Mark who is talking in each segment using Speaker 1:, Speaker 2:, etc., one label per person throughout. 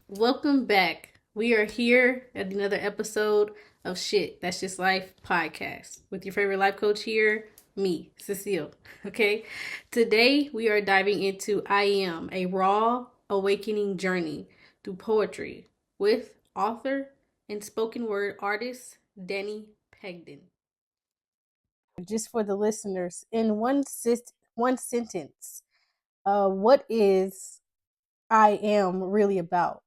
Speaker 1: Welcome back. We are here at another episode of Shit That's Just Life podcast with your favorite life coach here, me, Cecile. Okay. Today we are diving into I Am, a raw awakening journey through poetry with author and spoken word artist Danny Pigden. Just for the listeners, in one sentence, what is I Am really about?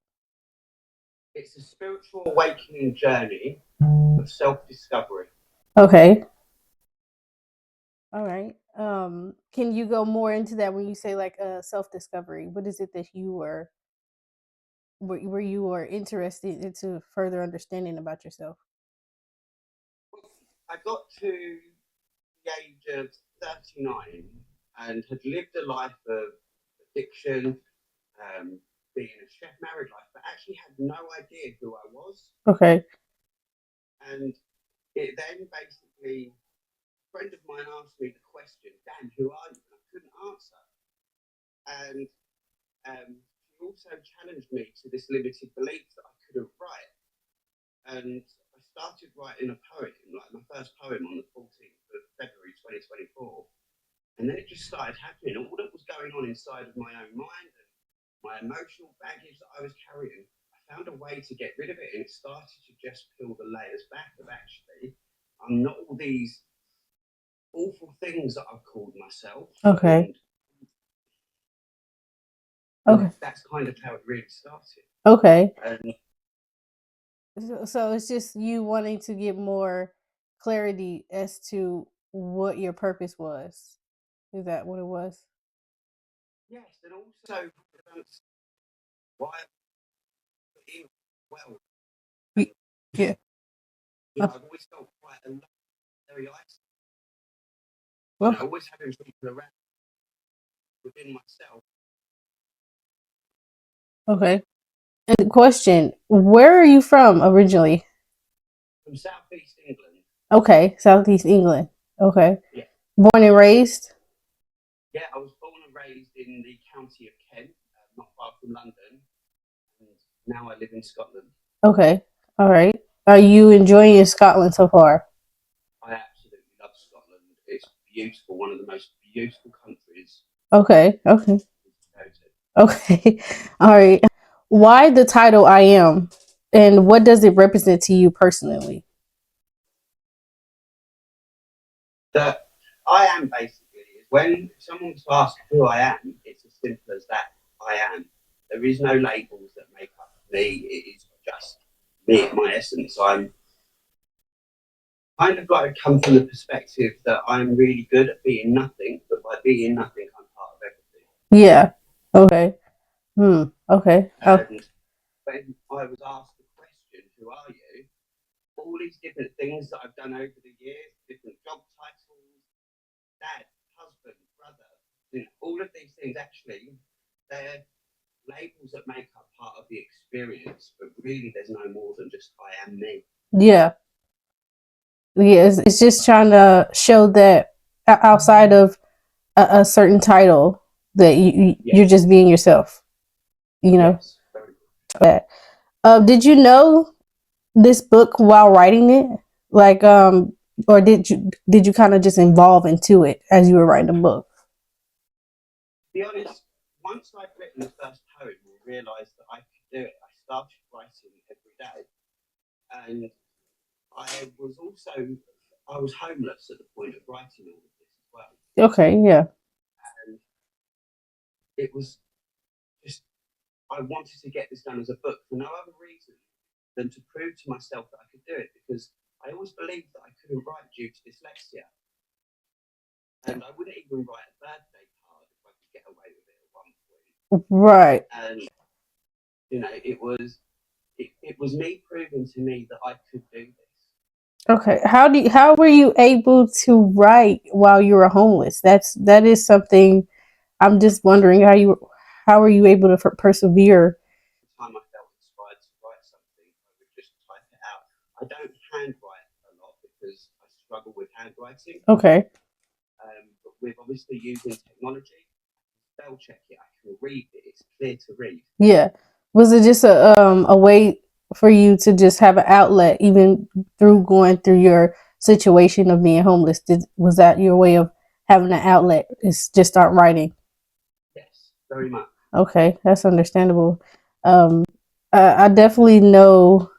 Speaker 2: It's a spiritual awakening journey of self-discovery.
Speaker 1: Okay. All right. Can you go more into that when you say like self-discovery? What is it that you were you were interested into further understanding about yourself?
Speaker 2: I got to the age of 39 and had lived a life of addiction, being a chef, married life, but actually had no idea who I was.
Speaker 1: Okay.
Speaker 2: And it then basically, a friend of mine asked me the question, Dan, who are you? And I couldn't answer. And she also challenged me to this limited belief that I couldn't write. And I started writing a poem, like my first poem on the 14th of February 2024. And then it just started happening. All that was going on inside of my own mind and my emotional baggage that I was carrying, I found a way to get rid of it. And it started to just peel the layers back of actually, I'm not all these awful things that I've called myself.
Speaker 1: Okay.
Speaker 2: And that's kind of how it really started.
Speaker 1: Okay. So it's just you wanting to get more clarity as to what your purpose was. Is that what it was?
Speaker 2: Yes, and also why well.
Speaker 1: Yeah.
Speaker 2: I've always felt quite alone, very isolated.
Speaker 1: Well,
Speaker 2: Always having people around within myself.
Speaker 1: okay. And the question, where are you from originally?
Speaker 2: From Southeast England.
Speaker 1: Okay, Southeast England. Okay.
Speaker 2: Yeah.
Speaker 1: Born and raised?
Speaker 2: Yeah, I was born and raised in the county of Kent, not far from London. And now I live in Scotland.
Speaker 1: Okay. All right. Are you enjoying Scotland so far?
Speaker 2: I absolutely love Scotland. It's beautiful, one of the most beautiful countries.
Speaker 1: Okay. Okay. Okay. All right. Why the title I Am? And what does it represent to you personally?
Speaker 2: That I am basically is when someone's asked who I am, it's as simple as that. I am. There is no labels that make up me. It is just me, my essence. I'm kind of like come from the perspective that I'm really good at being nothing, but by being nothing, I'm part of everything.
Speaker 1: Yeah. Okay. Okay.
Speaker 2: And when I was asked the question, who are you? All these different things that I've done over the years, different job titles, dad, husband, brother, all of these things actually, they're labels that make up part of the experience, but really there's no more than just I am me.
Speaker 1: Yeah. Yeah, it's just trying to show that outside of a certain title that you're just being yourself, you know.
Speaker 2: Yes.
Speaker 1: Did you know this book while writing it, like or did you kind of just evolve into it as you were writing the book?
Speaker 2: To be honest, once I'd written the first poem and realised that I could do it, I started writing every day, and I was homeless at the point of writing all of this as well.
Speaker 1: Okay, yeah.
Speaker 2: And it was just, I wanted to get this done as a book for no other reason than to prove to myself that I could do it, because I always believed that I couldn't write due to dyslexia. And I wouldn't even write a birthday card if I could get away with it at one point.
Speaker 1: Right.
Speaker 2: And, it was me proving to me that I could do this.
Speaker 1: Okay. How were you able to write while you were homeless? That is something I'm just wondering how were you able to persevere?
Speaker 2: The time I felt inspired to write something, I would just type it out. I don't handwrite a lot because I struggle with handwriting.
Speaker 1: Okay.
Speaker 2: But with obviously using technology, spell check it, I can read it, it's clear to read.
Speaker 1: Yeah. Was it just a way for you to just have an outlet, even through going through your situation of being homeless? Was that your way of having an outlet? Is just start writing?
Speaker 2: Yes, very much.
Speaker 1: Okay, that's understandable. Um, I definitely know,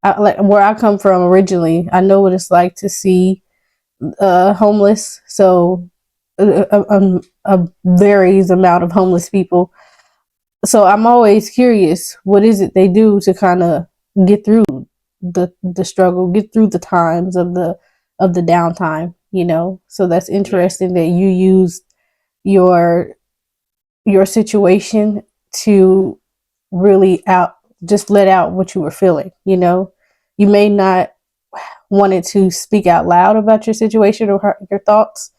Speaker 1: like where I come from originally. I know what it's like to see homeless. So a varies amount of homeless people. So I'm always curious, what is it they do to kind of get through the struggle, get through the times of the downtime, you know? So that's interesting that you use your your situation to really out just let out what you were feeling, you know? You may not wanted to speak out loud about your situation or your thoughts.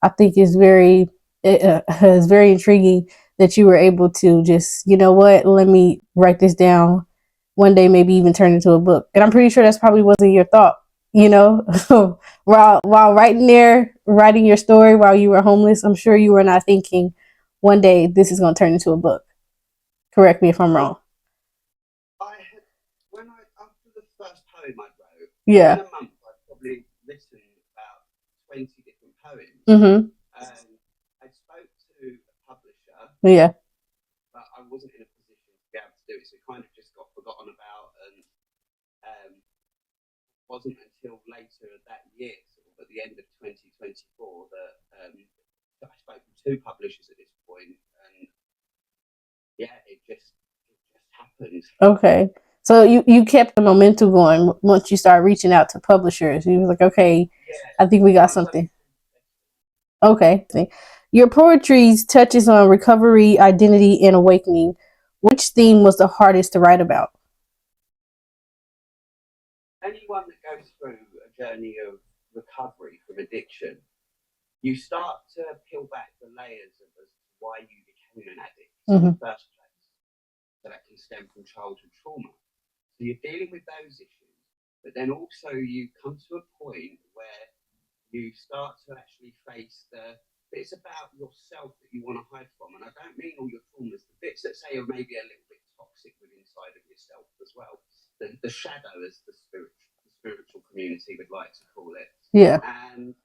Speaker 1: I think is very intriguing that you were able to just, you know what, let me write this down. One day, maybe even turn into a book. And I'm pretty sure that's probably wasn't your thought, you know, while writing there, writing your story while you were homeless. I'm sure you were not thinking one day this is going to turn into a book. Correct me if I'm wrong.
Speaker 2: I had after the first poem I wrote,
Speaker 1: Yeah.
Speaker 2: in a month I'd probably written about 20 different poems.
Speaker 1: Mm-hmm.
Speaker 2: I spoke to a publisher.
Speaker 1: Yeah.
Speaker 2: But I wasn't in a position to be able to do it, so it kind of just got forgotten about, and wasn't until later that year, sort of at the end of 2024, that I spoke to two publishers at this point, and yeah, it just happened.
Speaker 1: Okay. So you kept the momentum going once you started reaching out to publishers. You was like, okay, I think we got something. Okay. Your poetry touches on recovery, identity, and awakening. Which theme was the hardest to write about?
Speaker 2: Anyone that goes through a journey of recovery from addiction, you start to peel back the layers of why you became an addict in the first place. So that can stem from childhood trauma. So you're dealing with those issues, but then also you come to a point where you start to actually face the bits about yourself that you want to hide from. And I don't mean all your traumas, the bits that say are maybe a little bit toxic within inside of yourself as well. The shadow, as the spiritual community would like to call it.
Speaker 1: Yeah.
Speaker 2: And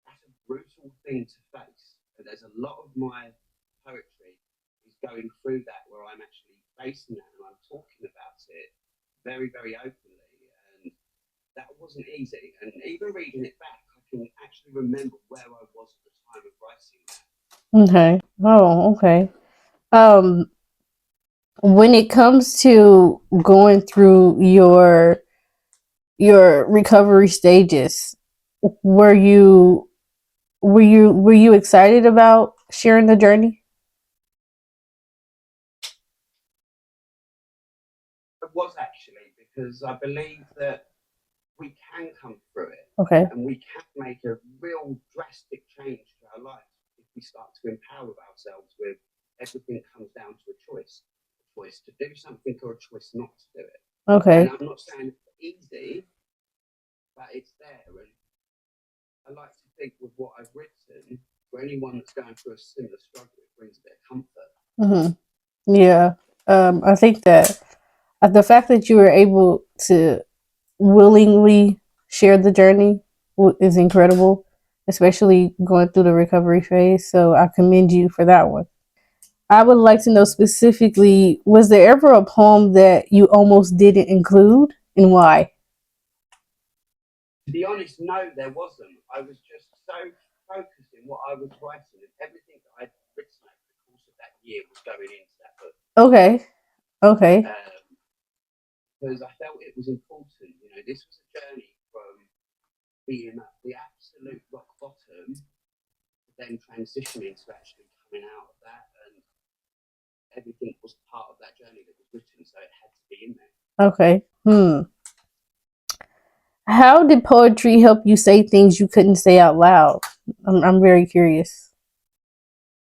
Speaker 2: that's a brutal thing to face. But there's a lot of my poetry is going through that, where I'm actually facing that and I'm talking about it very, very openly. And that wasn't easy. And even reading it back, I can actually remember where I was at the time of writing that.
Speaker 1: Okay. Oh, okay. Um, when it comes to going through your recovery stages, were you were you excited about sharing the journey?
Speaker 2: It was actually, because I believe that we can come through it.
Speaker 1: Okay.
Speaker 2: And we can make a real drastic change to our lives if we start to empower ourselves with everything comes down to a choice. A choice to do something or a choice not to do it.
Speaker 1: Okay.
Speaker 2: And I'm not saying it's easy, but it's there. And I like to think with what I've written, for anyone that's going through a similar struggle, it brings a bit of comfort.
Speaker 1: Mm-hmm. Yeah. I think that the fact that you were able to willingly share the journey is incredible, especially going through the recovery phase. So I commend you for that one. I would like to know specifically, was there ever a poem that you almost didn't include, and why?
Speaker 2: To be honest, no, there wasn't. I was just so focused in what I was writing, and everything that I'd written over the course of that year was going into that book.
Speaker 1: Okay. Okay.
Speaker 2: Because I felt it was important. You know, this was a journey from being at the absolute rock bottom, then transitioning to actually coming out of that, and everything was part of that journey that was written, so it had to be in there.
Speaker 1: Okay. How did poetry help you say things you couldn't say out loud? I'm very curious.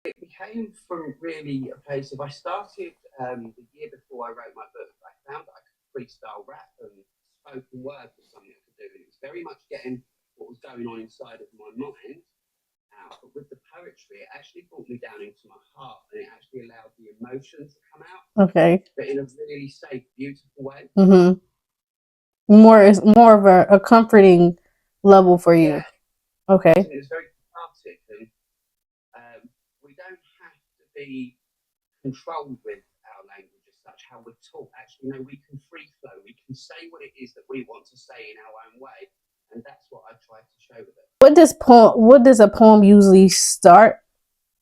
Speaker 2: It came from really a place of, I started the year before I wrote my book. I found that I could freestyle rap, and spoken word was something I could do. And it was very much getting what was going on inside of my mind out. poetry, it actually brought me down into my heart, and it actually allowed the emotions to come out.
Speaker 1: Okay.
Speaker 2: But in a really safe, beautiful way.
Speaker 1: Mm-hmm. More of a comforting level for you.
Speaker 2: Yeah.
Speaker 1: Okay.
Speaker 2: And it was very cathartic, and we don't have to be controlled with our language as such, how we're taught. Actually, no, we can free flow. We can say what it is that we want to say in our own way, and that's what I tried to show with it.
Speaker 1: What does a poem usually start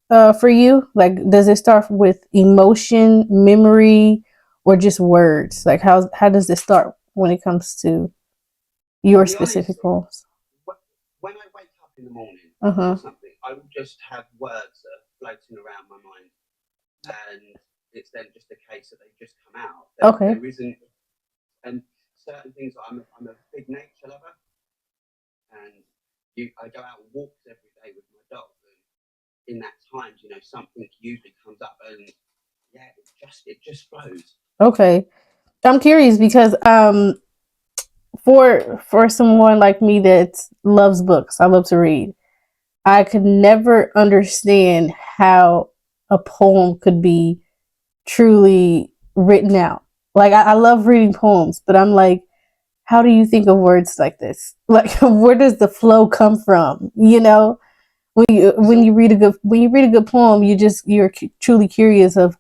Speaker 1: for you? Like, does it start with emotion, memory, or just words? Like, how does it start when it comes to your specific
Speaker 2: Honest,
Speaker 1: poems?
Speaker 2: when I wake up in the morning
Speaker 1: Uh-huh.
Speaker 2: or something, I will just have words that are floating around my mind, and it's then just a case that they just come out.
Speaker 1: Okay.
Speaker 2: There isn't, and certain things. I'm a big nature lover, and I go out and walks every day with my dog, and in that time, something usually comes up, and yeah, it just flows.
Speaker 1: Okay. I'm curious because for someone like me that loves books, I love to read. I could never understand how a poem could be truly written out. Like I love reading poems, but I'm like, how do you think of words like this? Like, where does the flow come from? When you read a good poem, you're truly curious of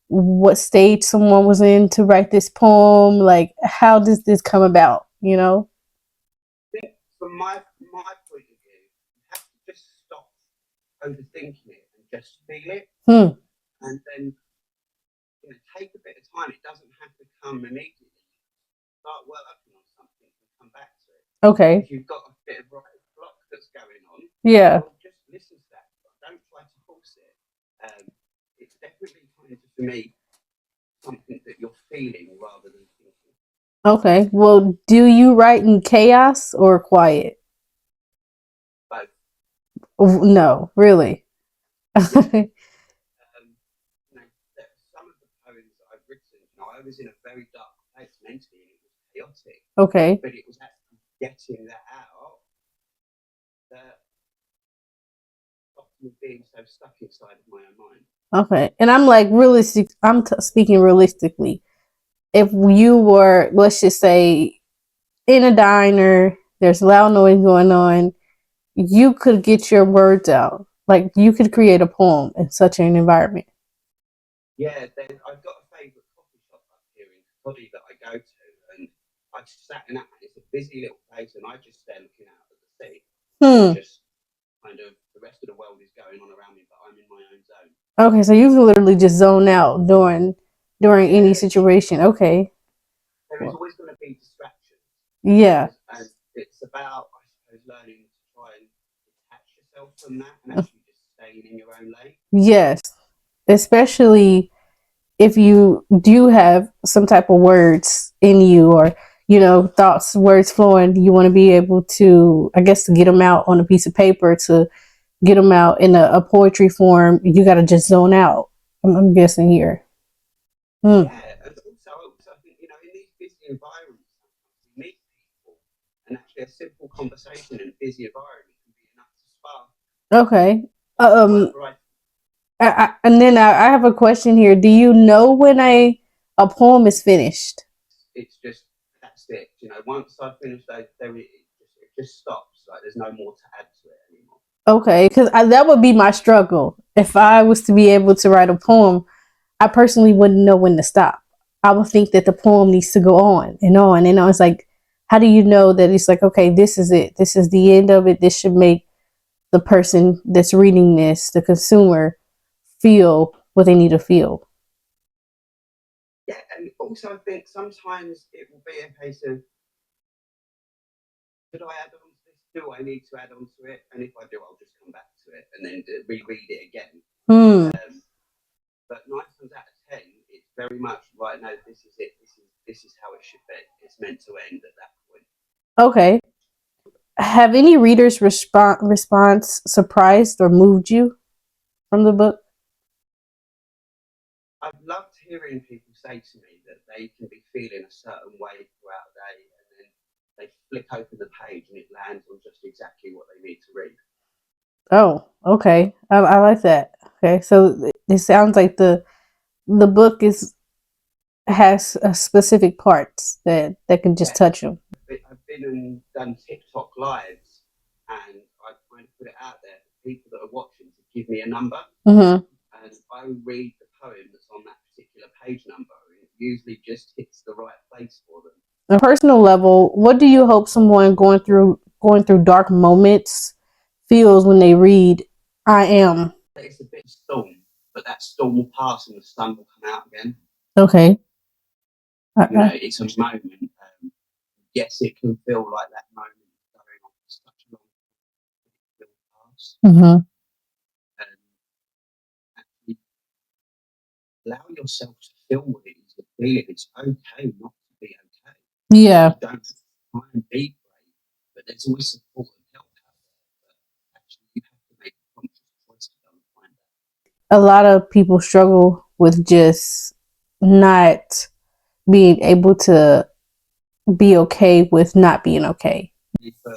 Speaker 1: what stage someone was in to write this poem. Like, how does this come about?
Speaker 2: I think from my point of view, you have to just stop overthinking it and just feel it, and then take a bit of time. It doesn't have to come immediately. Start working on something and come back to it.
Speaker 1: Okay.
Speaker 2: If you've got a bit of writer's block that's going on,
Speaker 1: Yeah.
Speaker 2: well, just listen to that. Don't try to force it. It's definitely kind of, for me, something that you're feeling rather than thinking.
Speaker 1: Okay. Well, do you write in chaos or quiet?
Speaker 2: Both.
Speaker 1: No, really.
Speaker 2: Yeah. Some of the poems that I've written, I was in a very dark place mentally, and it was chaotic.
Speaker 1: Okay.
Speaker 2: But it was actually getting that out that stopped me being so stuck inside of my own mind.
Speaker 1: Okay. And I'm like realistic. Speaking realistically. If you were, let's just say, in a diner, there's loud noise going on, you could get your words out. Like you could create a poem in such an environment.
Speaker 2: Yeah, then I've got a favourite coffee shop up here in Cody that I go to, and I sat in that. It's a busy little place, and I just stare looking out at the sea, and just kind of the rest of the world is going on around me, but I'm in my own zone.
Speaker 1: Okay, so you can literally just zone out during any situation. Okay.
Speaker 2: There is always going to be distractions.
Speaker 1: Yeah.
Speaker 2: And it's about, I suppose, learning to try and detach yourself from that and actually just staying in your own lane.
Speaker 1: Yes. Especially if you do have some type of words in you or thoughts, words flowing, you want to be able to, I guess, to get them out on a piece of paper, to get them out in a poetry form. You got to just zone out. I'm guessing here.
Speaker 2: Yeah, and also I think, in these busy environments, you meet people, and actually a simple conversation in a busy environment can be enough to spark.
Speaker 1: Okay.
Speaker 2: Whatever
Speaker 1: and then I have a question here. Do you know when a poem is finished?
Speaker 2: It's just, that's it. Once I finish it just stops. Like there's no more to add to it anymore.
Speaker 1: Okay, because that would be my struggle. If I was to be able to write a poem, I personally wouldn't know when to stop. I would think that the poem needs to go on and on and on. It's like, how do you know that it's like, okay, this is it. This is the end of it. This should make the person that's reading this, the consumer, feel what they need to feel.
Speaker 2: Yeah, and also I think sometimes it will be a case of, should I add on to this? Do I need to add on to it? And if I do, I'll just come back to it and then reread it again. But 9 times out of 10, it's very much right now. This is it. This is how it should be. It's meant to end at that point.
Speaker 1: Okay. Have any readers' response surprised or moved you from the book?
Speaker 2: I've loved hearing people say to me that they can be feeling a certain way throughout the day, and then they flick open the page and it lands on just exactly what they need to read.
Speaker 1: Oh, okay. I like that. Okay, so it sounds like the book is has specific parts that can just touch them.
Speaker 2: I've been and done TikTok lives, and I kind of put it out there for people that are watching to give me a number,
Speaker 1: Mm-hmm.
Speaker 2: and I read the poem that's on that particular page number, and it usually just hits the right place for them.
Speaker 1: On a personal level, what do you hope someone going through dark moments feels when they read "I Am"?
Speaker 2: It's a bit of storm, but that storm will pass and the sun will come out again.
Speaker 1: Okay.
Speaker 2: You know, it's a moment. Yes, it can feel like that moment is going on for such a long time. It will pass.
Speaker 1: Mm-hmm.
Speaker 2: And actually allow yourself to feel what it is you're feeling. It's okay not to be okay.
Speaker 1: Yeah.
Speaker 2: You don't have to try and be brave, but there's always support and help out there. But actually, you have to make a conscious choice to go and find that.
Speaker 1: A lot of people struggle with just not being able to be okay with not being okay.
Speaker 2: For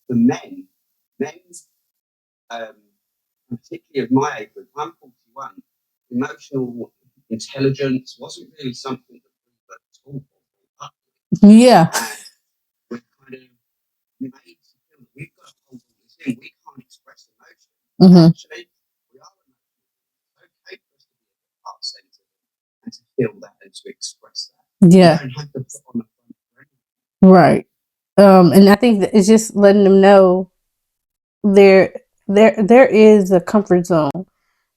Speaker 2: men, um, particularly of my age group, I'm 41, emotional intelligence wasn't really something that we were taught.
Speaker 1: Yeah.
Speaker 2: And we're kind of made to feel that we've got to hold all this in. We can't express emotion.
Speaker 1: Mm-hmm.
Speaker 2: Actually, we are emotional. It's okay for us to be heart centered and to feel that and to express that.
Speaker 1: Yeah.
Speaker 2: You don't have to put on a front for anything.
Speaker 1: Right. And I think that it's just letting them know there there is a comfort zone.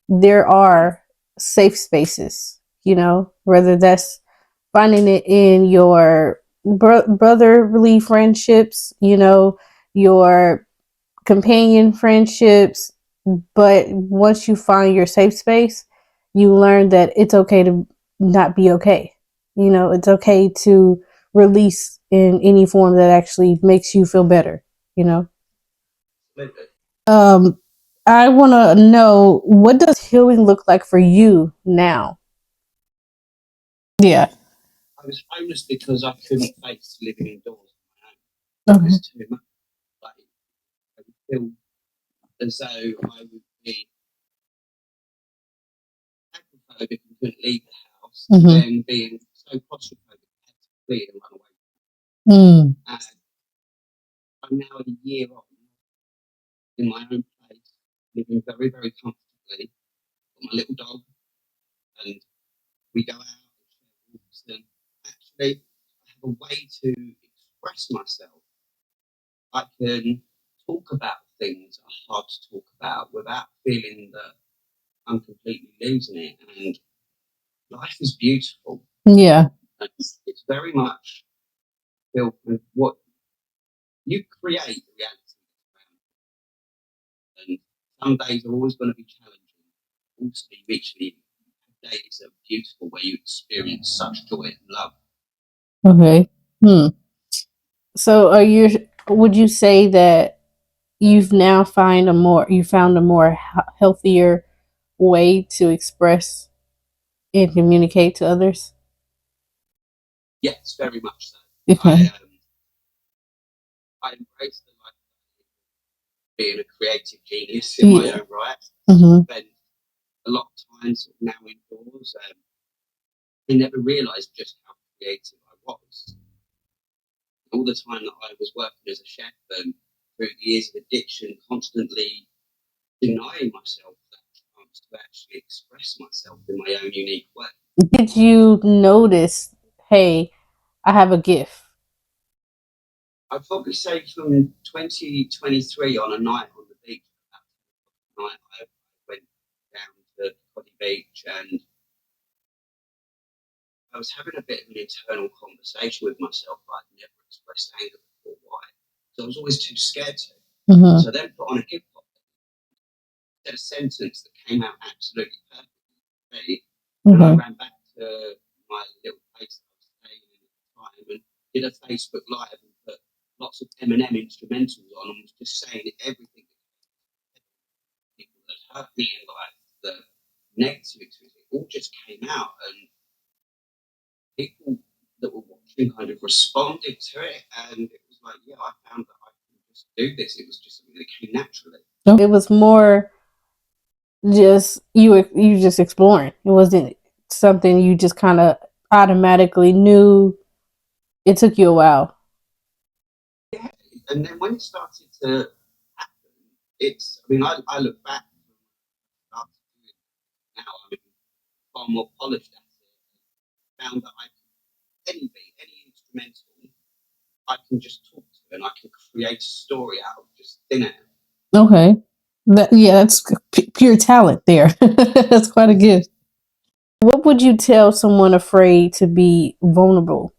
Speaker 1: There are safe spaces, whether that's finding it in your brotherly friendships, your companion friendships. But once you find your safe space, you learn that it's okay to not be okay. It's okay to release in any form that actually makes you feel better, you know? Um, I want to know, what does healing look like for you now? Yeah.
Speaker 2: I was homeless because I couldn't face living indoors on my own. It
Speaker 1: Okay.
Speaker 2: was too much. Like, I would feel as though I would be agoraphobic and couldn't leave the house, to then being so claustrophobic I had to flee and run away.
Speaker 1: Mm.
Speaker 2: And I'm now a year on in my own place, living very, very comfortably with my little dog, and we go out and share walks. And actually, I have a way to express myself. I can talk about things that are hard to talk about without feeling that I'm completely losing it. And life is beautiful.
Speaker 1: Yeah.
Speaker 2: And it's very much filled with what you create the reality around. And some days are always going to be challenging. Also, you actually have days that are beautiful where you experience such joy and love.
Speaker 1: Okay. So would you say that you found a more healthier way to express and communicate to others?
Speaker 2: Yes, very much so.
Speaker 1: Okay.
Speaker 2: I embrace the life of being a creative genius in my own right.
Speaker 1: Mm-hmm.
Speaker 2: Spend a lot of time sort of now indoors. I never realised just how creative I was. All the time that I was working as a chef and through years of addiction, constantly denying myself that chance to actually express myself in my own unique way.
Speaker 1: Did you notice, hey, I have a gift?
Speaker 2: I'd probably say from 2023 on a night on the beach, night I went down to Coddy Beach and I was having a bit of an internal conversation with myself. I'd never expressed anger before. Why? So I was always too scared to.
Speaker 1: Mm-hmm.
Speaker 2: So I then put on a hip hop, said a sentence that came out absolutely perfectly. And I ran back to my little place that I was staying in at the time and did a Facebook Live and put lots of Eminem instrumentals on and was just saying everything that people that hurt me in life, the negative experience, it all just came out. And people that were watching kind of responded to it. And it was like, yeah, I found that I can just do this. It was just something that came naturally.
Speaker 1: It was more just you just exploring. It wasn't something you just kind of automatically knew. It took you a while.
Speaker 2: Yeah, and then when it started to happen, it's. I mean, I look back after now. I mean, far more polished at it. Found that I can any beat, any instrumental, I can just talk to and I can create a story out of just thin air.
Speaker 1: Okay, that's pure talent there. That's quite a gift. What would you tell someone afraid to be vulnerable?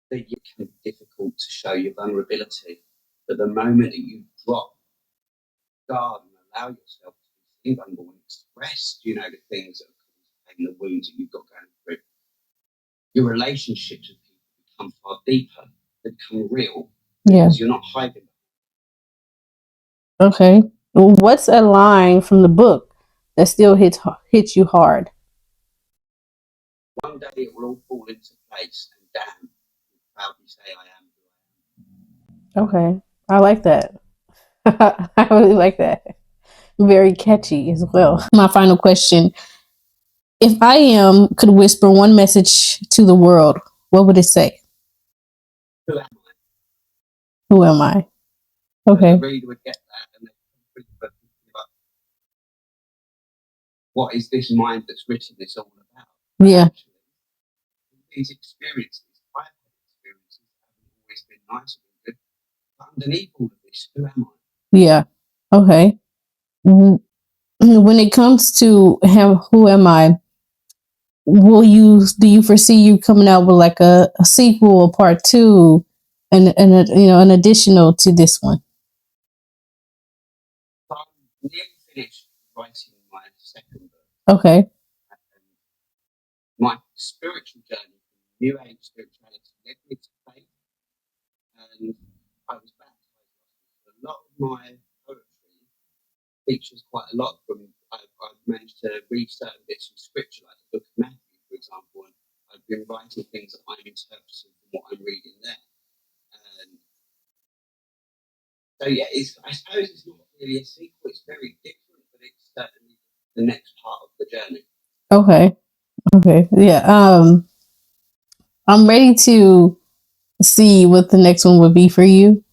Speaker 2: That it can be difficult to show your vulnerability, but the moment that you drop guard and allow yourself to be vulnerable and express, you know, the things that are causing the wounds that you've got going through, your relationships with people become far deeper, they become real because you're not hiding.
Speaker 1: Okay. What's a line from the book that still hits you hard?
Speaker 2: One day it will all fall into place, and damn, proudly say I am.
Speaker 1: Okay. I like that. I really like that. Very catchy as well. My final question. If I am could whisper one message to the world, what would it say?
Speaker 2: Who am I?
Speaker 1: Who am I?
Speaker 2: Okay.
Speaker 1: Okay.
Speaker 2: The reader would get that, and they would what is this mind that's written this all about?
Speaker 1: Yeah.
Speaker 2: Actually, these experiences, I've had experiences that haven't always been nice and good. But underneath all of this, who am I?
Speaker 1: Yeah. Okay. When it comes to him, who am I? Do you foresee you coming out with like a sequel, a part two, and a, an additional to this one?
Speaker 2: So I'm nearly finished writing my second book.
Speaker 1: Okay.
Speaker 2: My spiritual journey, New Age spirituality, led me to faith, and I was baptized. A lot of my poetry features quite a lot from. I've managed to read certain bits from scripture, like the Book of Matthew, for example, and I've been writing things that I'm interpreting from what I'm reading there. And so yeah, I suppose it's not really a sequel. It's very different, but it's certainly the next part of the journey.
Speaker 1: Okay. Okay. Yeah. I'm ready to see what the next one would be for you.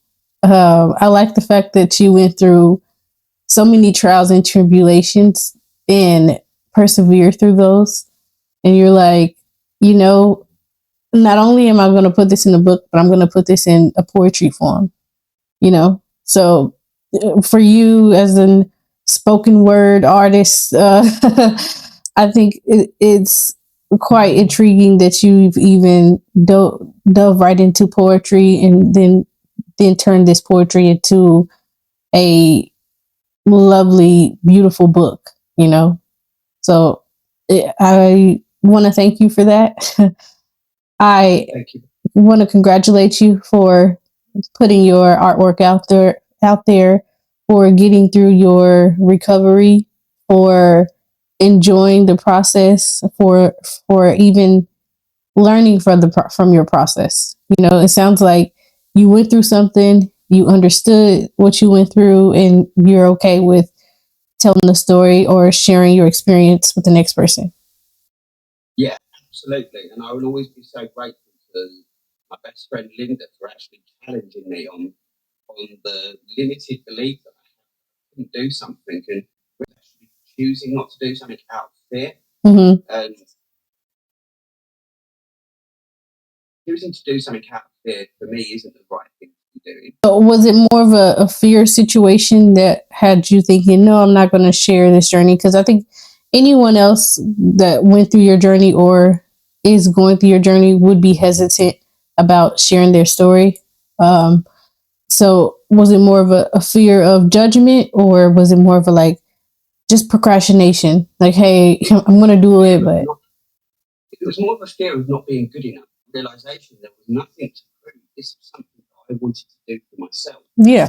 Speaker 1: I like the fact that you went through so many trials and tribulations and persevere through those. And you're like, you know, not only am I going to put this in a book, but I'm going to put this in a poetry form, you know? So for you as an spoken word artist, I think it's quite intriguing that you've even dove right into poetry and then turned this poetry into a lovely, beautiful book, you know? So I want to thank you for that. I want to congratulate you for putting your artwork out there, for getting through your recovery, for enjoying the process, for even learning from your process. You know, it sounds like you went through something, you understood what you went through, and you're okay with telling the story or sharing your experience with the next person.
Speaker 2: Yeah, absolutely. And I will always be so grateful to my best friend Linda for actually challenging me on the limited belief that I couldn't do something and actually choosing not to do something out of fear.
Speaker 1: Mm-hmm.
Speaker 2: And choosing to do something out of fear for me isn't the right thing to be doing.
Speaker 1: Was it more of a fear situation that had you thinking, no, I'm not going to share this journey? Because I think anyone else that went through your journey or is going through your journey would be hesitant about sharing their story. So was it more of a fear of judgment, or was it more of a like just procrastination? Like, hey, I'm going to do it, but
Speaker 2: it was more of a fear of not being good enough. Realization there was nothing to prove. This was something that I wanted to do for myself.
Speaker 1: Yeah.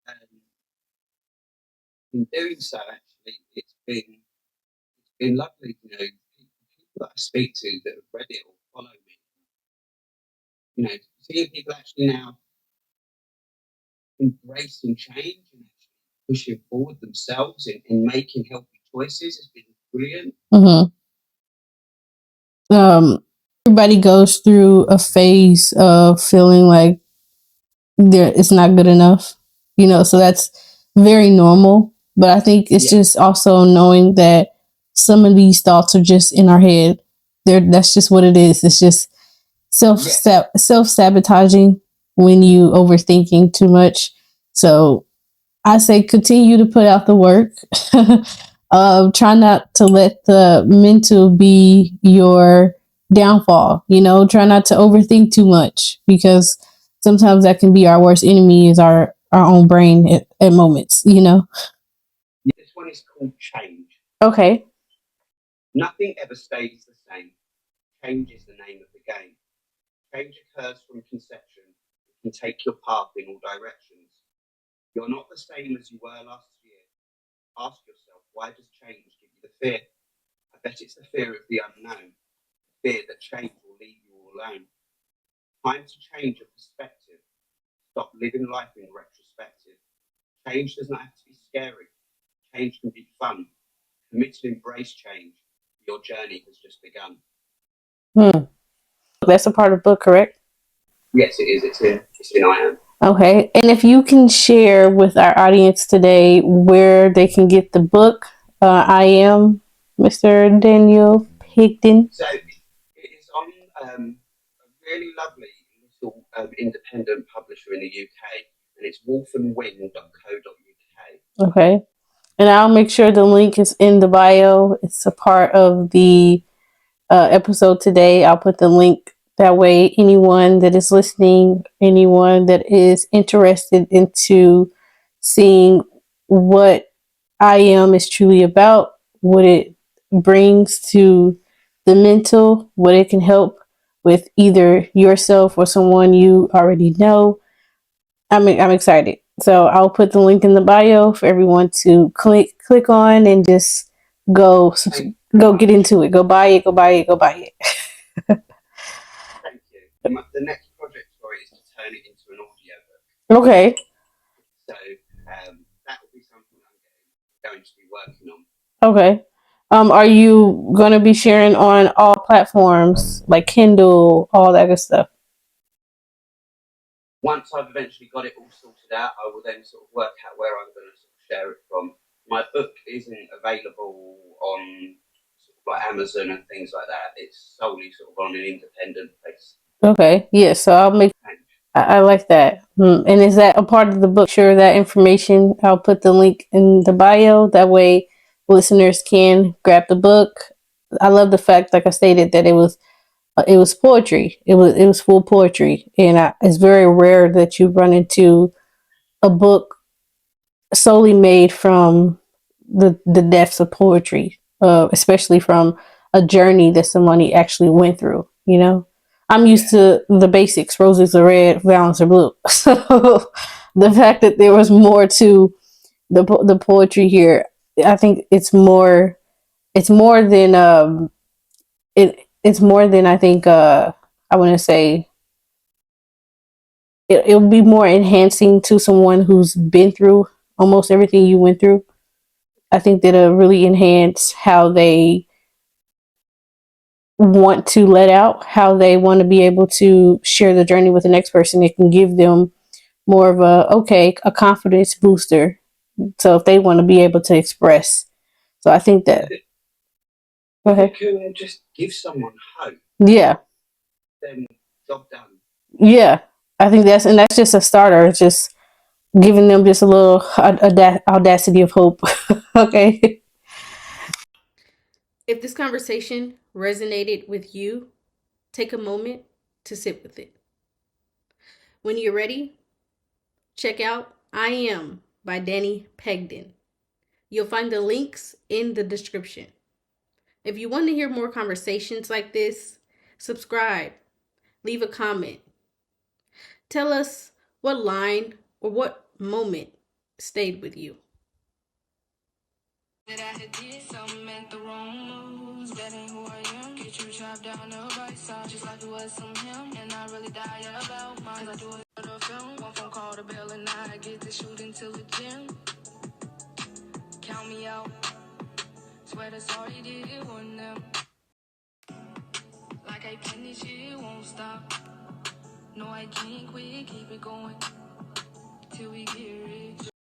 Speaker 2: And in doing so, actually, it's been lovely. You know, people that I speak to that have read it or follow me. You know, seeing people actually now embracing change and pushing forward themselves in making healthy choices has been brilliant.
Speaker 1: Everybody goes through a phase of feeling like it's not good enough, so that's very normal. But I think it's just also knowing that some of these thoughts are just in our head. That's just what it is. It's just self sabotaging when you overthinking too much. So I say continue to put out the work. Try not to let the mental be your downfall. Try not to overthink too much, because sometimes that can be our worst enemy, is our own brain at moments.
Speaker 2: This one is called change.
Speaker 1: Okay.
Speaker 2: Nothing ever stays the same. Change is the name of the game. Change occurs from conception. It can take your path in all directions. You're not the same as you were last year. Ask yourself, why does change give you the fear? I bet it's the fear of the unknown, fear that change will leave you all alone. Time to change your perspective. Stop living life in retrospective. Change does not have to be scary. Change can be fun. Commit to embrace change. Your journey has just begun.
Speaker 1: That's a part of the book, correct?
Speaker 2: Yes, it is. It's in I Am.
Speaker 1: Okay. And if you can share with our audience today where they can get the book, I Am, Mr. Daniel Pigden.
Speaker 2: So it is on a really lovely little independent publisher in the UK, and it's wolfandwing.co.uk.
Speaker 1: Okay. And I'll make sure the link is in the bio. It's a part of the episode today. I'll put the link. That way, anyone that is listening, anyone that is interested into seeing what I Am is truly about, what it brings to the mental, what it can help with either yourself or someone you already know. I'm excited. So I'll put the link in the bio for everyone to click on and just go get into it. Go buy it. Go buy it. Go buy it.
Speaker 2: Thank you. The next project for it is to turn it into an audiobook.
Speaker 1: Okay.
Speaker 2: So that will be something I'm going to be working on.
Speaker 1: Okay. Are you going to be sharing on all platforms like Kindle, all that good stuff?
Speaker 2: Once I've eventually got it all sorted out, I will then sort of work out where I'm going to sort of share it from. My book isn't available on sort of like Amazon and things like that. It's solely sort of on an independent place.
Speaker 1: Okay. Yeah. So I'll make. I like that. And is that a part of the book? Sure, that information. I'll put the link in the bio. That way, listeners can grab the book. I love the fact, like I stated, that it was poetry. It was full poetry, and it's very rare that you run into a book solely made from the depths of poetry, especially from a journey that somebody actually went through. I'm used to the basics: roses are red, violets are blue. So the fact that there was more to the poetry here, I think it's more. It's more than It's more than, I think, I want to say it'll be more enhancing to someone who's been through almost everything you went through. I think that it'll really enhance how they want to let out, how they want to be able to share the journey with the next person. It can give them more of a confidence booster. So if they want to be able to express. So I think that.
Speaker 2: Go ahead. You can just give someone hope.
Speaker 1: Yeah.
Speaker 2: Then job done.
Speaker 1: Yeah. I think that's just a starter. It's just giving them just a little audacity of hope. Okay. If this conversation resonated with you, take a moment to sit with it. When you're ready, check out I Am by Danny Pigden. You'll find the links in the description. If you want to hear more conversations like this, subscribe, leave a comment. Tell us what line or what moment stayed with you. That I had did something at the wrong moves. That ain't who I am. Get you chopped down the right side, just like it was some him. And I really die about mine. I do it for the film. One phone call to Bill and I get to shooting till the gym.
Speaker 3: swear that's all he did on them. Like I can, this shit won't stop. No, I can't quit, keep it going till we get rich.